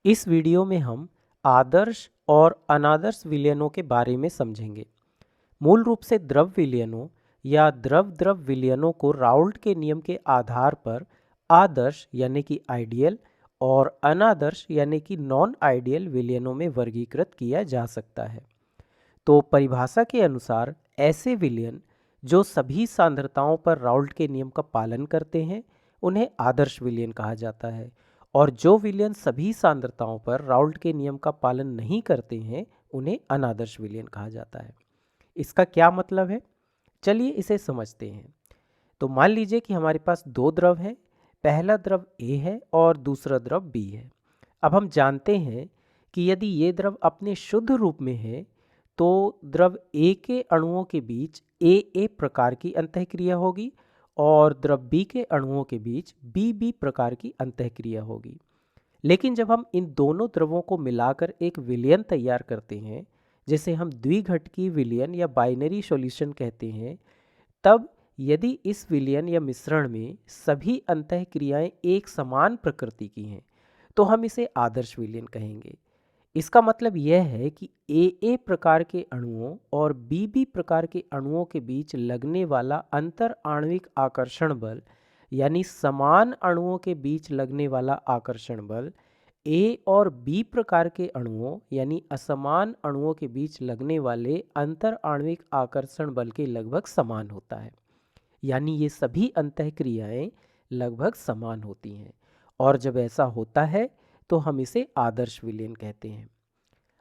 इस वीडियो में हम आदर्श और अनादर्श विलयनों के बारे में समझेंगे। मूल रूप से द्रव विलयनों या द्रव द्रव विलयनों को राउल्ट के नियम के आधार पर आदर्श यानी कि आइडियल और अनादर्श यानी कि नॉन आइडियल विलयनों में वर्गीकृत किया जा सकता है। तो परिभाषा के अनुसार ऐसे विलयन जो सभी सांद्रताओं पर राउल्ट के नियम का पालन करते हैं उन्हें आदर्श विलयन कहा जाता है, और जो विलयन सभी सांद्रताओं पर राउल्ट के नियम का पालन नहीं करते हैं उन्हें अनादर्श विलयन कहा जाता है। इसका क्या मतलब है, चलिए इसे समझते हैं। तो मान लीजिए कि हमारे पास दो द्रव हैं, पहला द्रव ए है और दूसरा द्रव बी है। अब हम जानते हैं कि यदि ये द्रव अपने शुद्ध रूप में है तो द्रव ए के अणुओं के बीच ए ए प्रकार की अंतःक्रिया होगी और द्रव बी के अणुओं के बीच बी बी प्रकार की अंतःक्रिया होगी। लेकिन जब हम इन दोनों द्रवों को मिलाकर एक विलयन तैयार करते हैं, जिसे हम द्विघटकीय विलयन या बाइनरी सॉल्यूशन कहते हैं, तब यदि इस विलयन या मिश्रण में सभी अंतःक्रियाएं एक समान प्रकृति की हैं तो हम इसे आदर्श विलयन कहेंगे। इसका मतलब यह है कि ए प्रकार के अणुओं और बी प्रकार के अणुओं के बीच लगने वाला अंतर आणविक आकर्षण बल यानी समान अणुओं के बीच लगने वाला आकर्षण बल ए और बी प्रकार के अणुओं यानी असमान अणुओं के बीच लगने वाले अंतर आणविक आकर्षण बल के लगभग समान होता है। यानी ये सभी अंतःक्रियाएं लगभग समान होती हैं, और जब ऐसा होता है तो हम इसे आदर्श विलयन कहते हैं।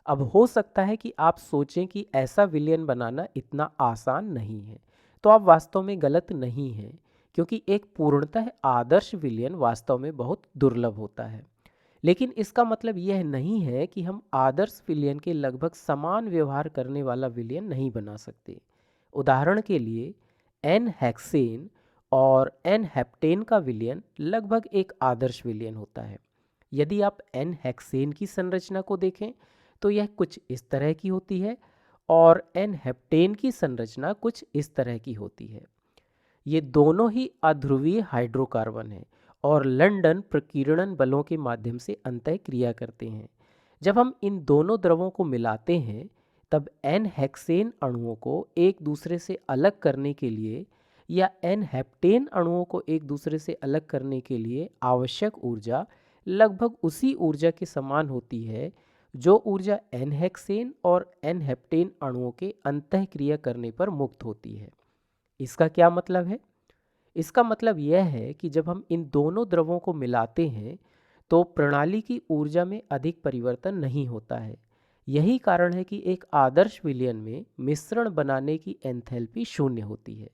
अब हो सकता है कि आप सोचें कि ऐसा विलयन बनाना इतना आसान नहीं है, तो आप वास्तव में गलत नहीं हैं, क्योंकि एक पूर्णतः आदर्श विलयन वास्तव में बहुत दुर्लभ होता है। लेकिन इसका मतलब यह नहीं है कि हम आदर्श विलयन के लगभग समान व्यवहार करने वाला विलयन नहीं बना सकते। उदाहरण के लिए एन हेक्सेन और एन हेप्टेन का विलयन लगभग एक आदर्श विलयन होता है। यदि आप एन हेक्सेन की संरचना को देखें तो यह कुछ इस तरह की होती है और एन हेप्टेन की संरचना कुछ इस तरह की होती है। ये दोनों ही अध्रुवीय हाइड्रोकार्बन हैं और लंदन प्रकीर्णन बलों के माध्यम से अंतःक्रिया करते हैं। जब हम इन दोनों द्रवों को मिलाते हैं तब एन हेक्सेन अणुओं को एक दूसरे से अलग करने के लिए या एन हेप्टेन अणुओं को एक दूसरे से अलग करने के लिए आवश्यक ऊर्जा लगभग उसी ऊर्जा के समान होती है जो ऊर्जा एन हेक्सेन और एन हेप्टेन अणुओं के अंतःक्रिया करने पर मुक्त होती है। इसका क्या मतलब है? इसका मतलब यह है कि जब हम इन दोनों द्रवों को मिलाते हैं तो प्रणाली की ऊर्जा में अधिक परिवर्तन नहीं होता है। यही कारण है कि एक आदर्श विलयन में मिश्रण बनाने की एंथैल्पी शून्य होती है।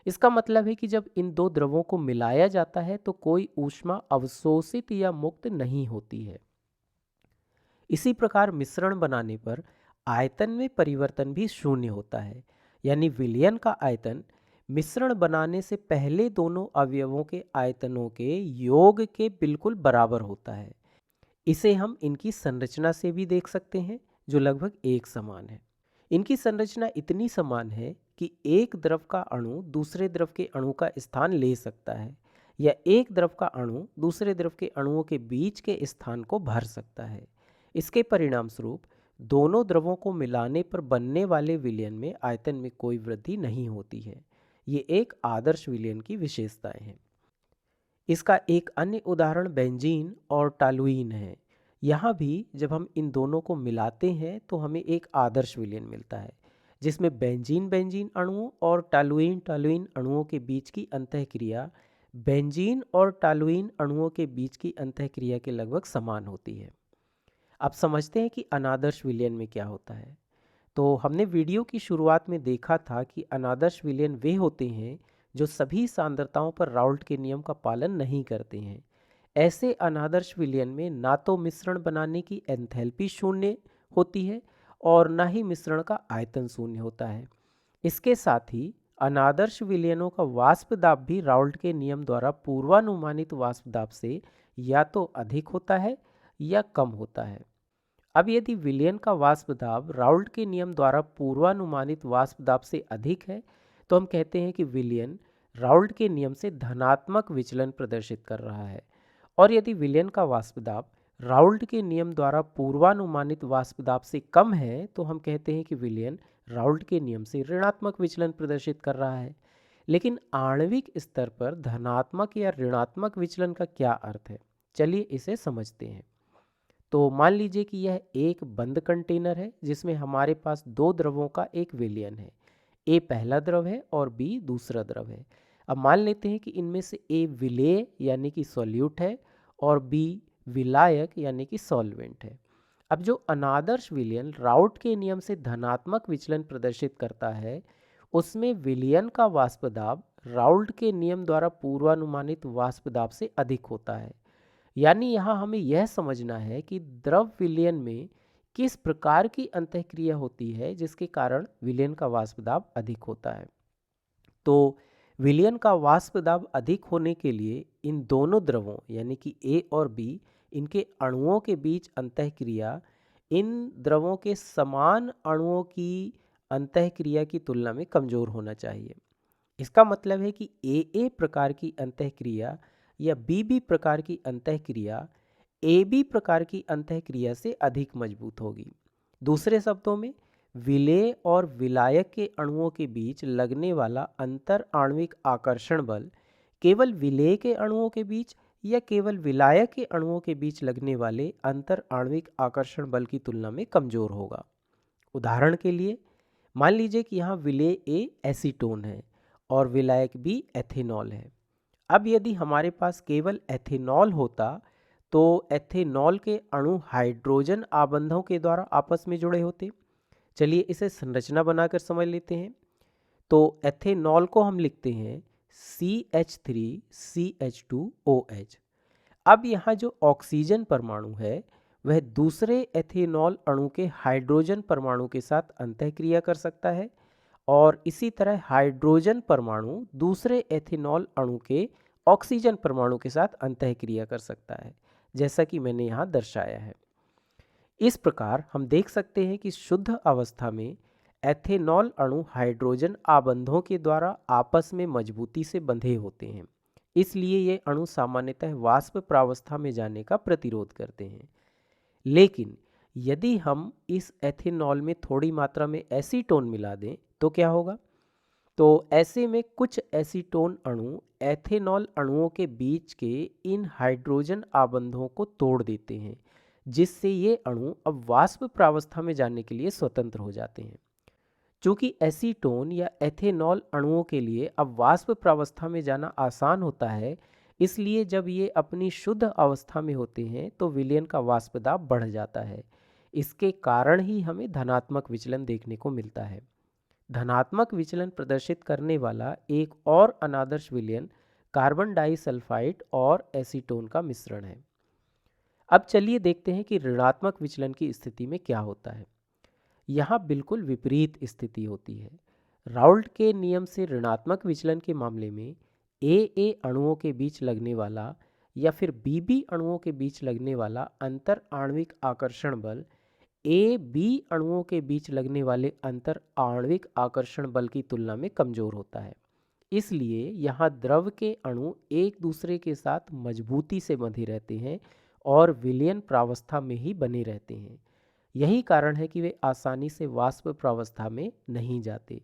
इसका मतलब है कि जब इन दो द्रवों को मिलाया जाता है तो कोई ऊष्मा अवशोषित या मुक्त नहीं होती है। इसी प्रकार मिश्रण बनाने पर आयतन में परिवर्तन भी शून्य होता है, यानी विलयन का आयतन मिश्रण बनाने से पहले दोनों अवयवों के आयतनों के योग के बिल्कुल बराबर होता है। इसे हम इनकी संरचना से भी देख सकते हैं, जो लगभग एक समान है। इनकी संरचना इतनी समान है कि एक द्रव का अणु दूसरे द्रव के अणु का स्थान ले सकता है, या एक द्रव का अणु दूसरे द्रव के अणुओं के बीच के स्थान को भर सकता है। इसके परिणाम स्वरूप दोनों द्रवों को मिलाने पर बनने वाले विलयन में आयतन में कोई वृद्धि नहीं होती है। ये एक आदर्श विलयन की विशेषताएं हैं। इसका एक अन्य उदाहरण बेंजीन और टॉलुइन है। यहाँ भी जब हम इन दोनों को मिलाते हैं तो हमें एक आदर्श विलयन मिलता है, जिसमें बेंजीन बेंजीन अणुओं और टॉलुइन टॉलुइन अणुओं के बीच की अंतःक्रिया बेंजीन और टॉलुइन अणुओं के बीच की अंतःक्रिया के लगभग समान होती है। अब समझते हैं कि अनादर्श विलयन में क्या होता है। तो हमने वीडियो की शुरुआत में देखा था कि अनादर्श विलयन वे होते हैं जो सभी सांद्रताओं पर राउल्ट के नियम का पालन नहीं करते हैं। ऐसे अनादर्श विलयन में ना तो मिश्रण बनाने की एंथैल्पी शून्य होती है और ना ही मिश्रण का आयतन शून्य होता है। इसके साथ ही अनादर्श विलयनों का वाष्प दाब भी राउल्ट के नियम द्वारा पूर्वानुमानित वाष्प दाब से या तो अधिक होता है या कम होता है। अब यदि विलयन का वाष्प दाब राउल्ट के नियम द्वारा पूर्वानुमानित वाष्प दाब से अधिक है तो हम कहते हैं कि विलयन राउल्ट के नियम से धनात्मक विचलन प्रदर्शित कर रहा है। और यदि विलयन का वाष्प दाब राउल्ट के नियम द्वारा पूर्वानुमानित वाष्प दाब से कम है तो हम कहते हैं कि विलयन राउल्ट के नियम से ऋणात्मक विचलन प्रदर्शित कर रहा है। लेकिन आणविक स्तर पर धनात्मक या ऋणात्मक विचलन का क्या अर्थ है, चलिए इसे समझते हैं। तो मान लीजिए कि यह एक बंद कंटेनर है जिसमें हमारे पास दो द्रवों का एक विलयन है। ए पहला द्रव है और बी दूसरा द्रव है। अब मान लेते हैं कि इनमें से ए विलेय यानी कि सॉल्यूट है और बी विलायक यानी कि सॉल्वेंट है। अब जो अनादर्श विलयन राउट के नियम से धनात्मक विचलन प्रदर्शित करता है उसमें विलयन का वाष्प दाब राउल्ट के नियम द्वारा पूर्वानुमानित वाष्प दाब से अधिक होता है। यानी यहाँ हमें यह समझना है कि द्रव विलयन में किस प्रकार की अंतःक्रिया होती है जिसके कारण विलयन का वाष्प दाब अधिक होता है। तो विलयन का वाष्प दाब अधिक होने के लिए इन दोनों द्रवों यानी कि ए और बी इनके अणुओं के बीच अंतःक्रिया इन द्रवों के समान अणुओं की अंतःक्रिया की तुलना में कमजोर होना चाहिए। इसका मतलब है कि ए प्रकार की अंतःक्रिया या बी प्रकार की अंतःक्रिया ए बी प्रकार की अंतःक्रिया से अधिक मजबूत होगी। दूसरे शब्दों में विलेय और विलायक के अणुओं के बीच लगने वाला अंतर आणविक आकर्षण बल केवल विलेय के अणुओं के बीच या केवल विलायक के अणुओं के बीच लगने वाले अंतर आणविक आकर्षण बल की तुलना में कमजोर होगा। उदाहरण के लिए मान लीजिए कि यहाँ विलेय ए एसीटोन है और विलायक बी एथेनॉल है। अब यदि हमारे पास केवल एथेनॉल होता तो एथेनॉल के अणु हाइड्रोजन आबंधों के द्वारा आपस में जुड़े होते। चलिए इसे संरचना बनाकर समझ लेते हैं। तो एथेनॉल को हम लिखते हैं CH3CH2OH। अब यहाँ जो ऑक्सीजन परमाणु है वह दूसरे एथेनॉल अणु के हाइड्रोजन परमाणु के साथ अंतःक्रिया कर सकता है और इसी तरह हाइड्रोजन परमाणु दूसरे एथेनॉल अणु के ऑक्सीजन परमाणु के साथ अंतःक्रिया कर सकता है, जैसा कि मैंने यहाँ दर्शाया है। इस प्रकार हम देख सकते हैं कि शुद्ध अवस्था में एथेनॉल अणु हाइड्रोजन आबंधों के द्वारा आपस में मजबूती से बंधे होते हैं, इसलिए ये अणु सामान्यतः वाष्प प्रावस्था में जाने का प्रतिरोध करते हैं। लेकिन यदि हम इस एथेनॉल में थोड़ी मात्रा में एसीटोन मिला दें तो क्या होगा? तो ऐसे में कुछ एसीटोन अणु एथेनॉल अणुओं के बीच के इन हाइड्रोजन आबंधों को तोड़ देते हैं, जिससे ये अणु अब वाष्प प्रावस्था में जाने के लिए स्वतंत्र हो जाते हैं। चूँकि एसीटोन या एथेनॉल अणुओं के लिए अब वाष्प प्रावस्था में जाना आसान होता है, इसलिए जब ये अपनी शुद्ध अवस्था में होते हैं तो विलयन का वाष्प दाब बढ़ जाता है। इसके कारण ही हमें धनात्मक विचलन देखने को मिलता है। धनात्मक विचलन प्रदर्शित करने वाला एक और अनादर्श विलयन कार्बन डाइसल्फाइड और एसीटोन का मिश्रण है। अब चलिए देखते हैं कि ऋणात्मक विचलन की स्थिति में क्या होता है। यहाँ बिल्कुल विपरीत स्थिति होती है। राउल्ट के नियम से ऋणात्मक विचलन के मामले में ए अणुओं के बीच लगने वाला या फिर बी अणुओं के बीच लगने वाला अंतर आणविक आकर्षण बल ए बी अणुओं के बीच लगने वाले अंतर आणविक आकर्षण बल की तुलना में कमजोर होता है। इसलिए यहाँ द्रव के अणु एक दूसरे के साथ मजबूती से बंधे रहते हैं और विलयन प्रावस्था में ही बने रहते हैं। यही कारण है कि वे आसानी से वाष्प प्रावस्था में नहीं जाते।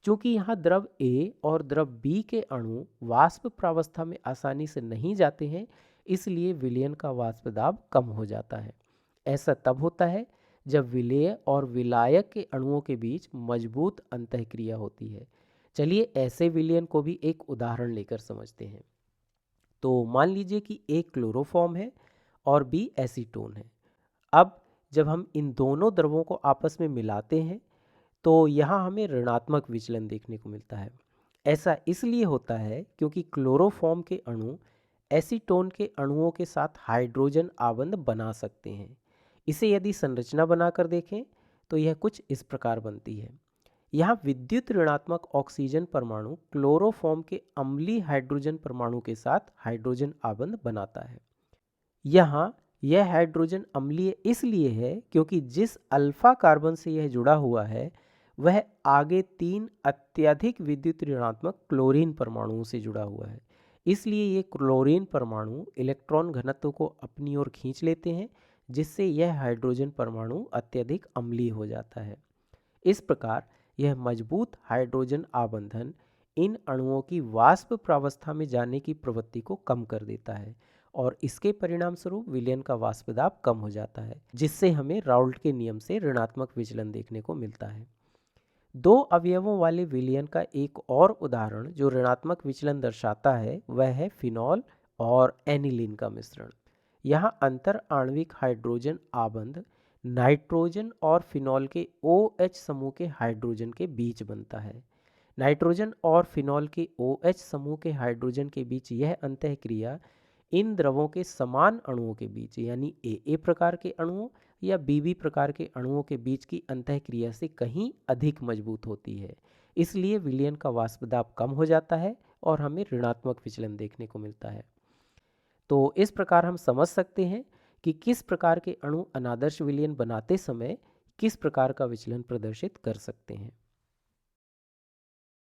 चूँकि यहाँ द्रव ए और द्रव बी के अणु वाष्प प्रावस्था में आसानी से नहीं जाते हैं, इसलिए विलयन का वाष्प दाब कम हो जाता है। ऐसा तब होता है जब विलेय और विलायक के अणुओं के बीच मजबूत अंतःक्रिया होती है। चलिए ऐसे विलयन को भी एक उदाहरण लेकर समझते हैं। तो मान लीजिए कि ए क्लोरोफॉर्म है और बी एसीटोन है। अब जब हम इन दोनों द्रवों को आपस में मिलाते हैं तो यहाँ हमें ऋणात्मक विचलन देखने को मिलता है। ऐसा इसलिए होता है क्योंकि क्लोरोफॉर्म के अणु एसीटोन के अणुओं के साथ हाइड्रोजन आबंध बना सकते हैं। इसे यदि संरचना बनाकर देखें तो यह कुछ इस प्रकार बनती है। यहाँ विद्युत ऋणात्मक ऑक्सीजन परमाणु क्लोरोफॉर्म के अम्लीय हाइड्रोजन परमाणु के साथ हाइड्रोजन आबंध बनाता है। यहाँ यह हाइड्रोजन अम्लीय इसलिए है क्योंकि जिस अल्फा कार्बन से यह जुड़ा हुआ है वह आगे 3 अत्यधिक विद्युत ऋणात्मक क्लोरीन परमाणुओं से जुड़ा हुआ है। इसलिए ये क्लोरीन परमाणु इलेक्ट्रॉन घनत्व को अपनी ओर खींच लेते हैं, जिससे यह हाइड्रोजन परमाणु अत्यधिक अम्लीय हो जाता है। इस प्रकार यह मजबूत हाइड्रोजन आबंधन इन अणुओं की वाष्प प्रावस्था में जाने की प्रवृत्ति को कम कर देता है और इसके परिणाम स्वरूप विलयन का वाष्प दाब कम हो जाता है, जिससे हमें राउल्ट के नियम से ऋणात्मक विचलन देखने को मिलता है। दो अवयवों वाले विलयन का एक और उदाहरण जो ऋणात्मक विचलन दर्शाता है वह है फिनॉल और एनिलीन का मिश्रण। यहाँ अंतर आणविक हाइड्रोजन आबंध नाइट्रोजन और फिनॉल के OH समूह के हाइड्रोजन के बीच बनता है। नाइट्रोजन और फिनॉल के OH समूह के हाइड्रोजन के बीच यह अंतःक्रिया इन द्रवों के समान अणुओं के बीच यानी AA प्रकार के अणुओं या BB प्रकार के अणुओं के बीच की अंतःक्रिया से कहीं अधिक मजबूत होती है। इसलिए विलयन का वाष्प दाब कम हो जाता है और हमें ऋणात्मक विचलन देखने को मिलता है। तो इस प्रकार हम समझ सकते हैं कि किस प्रकार के अणु अनादर्श विलयन बनाते समय किस प्रकार का विचलन प्रदर्शित कर सकते हैं।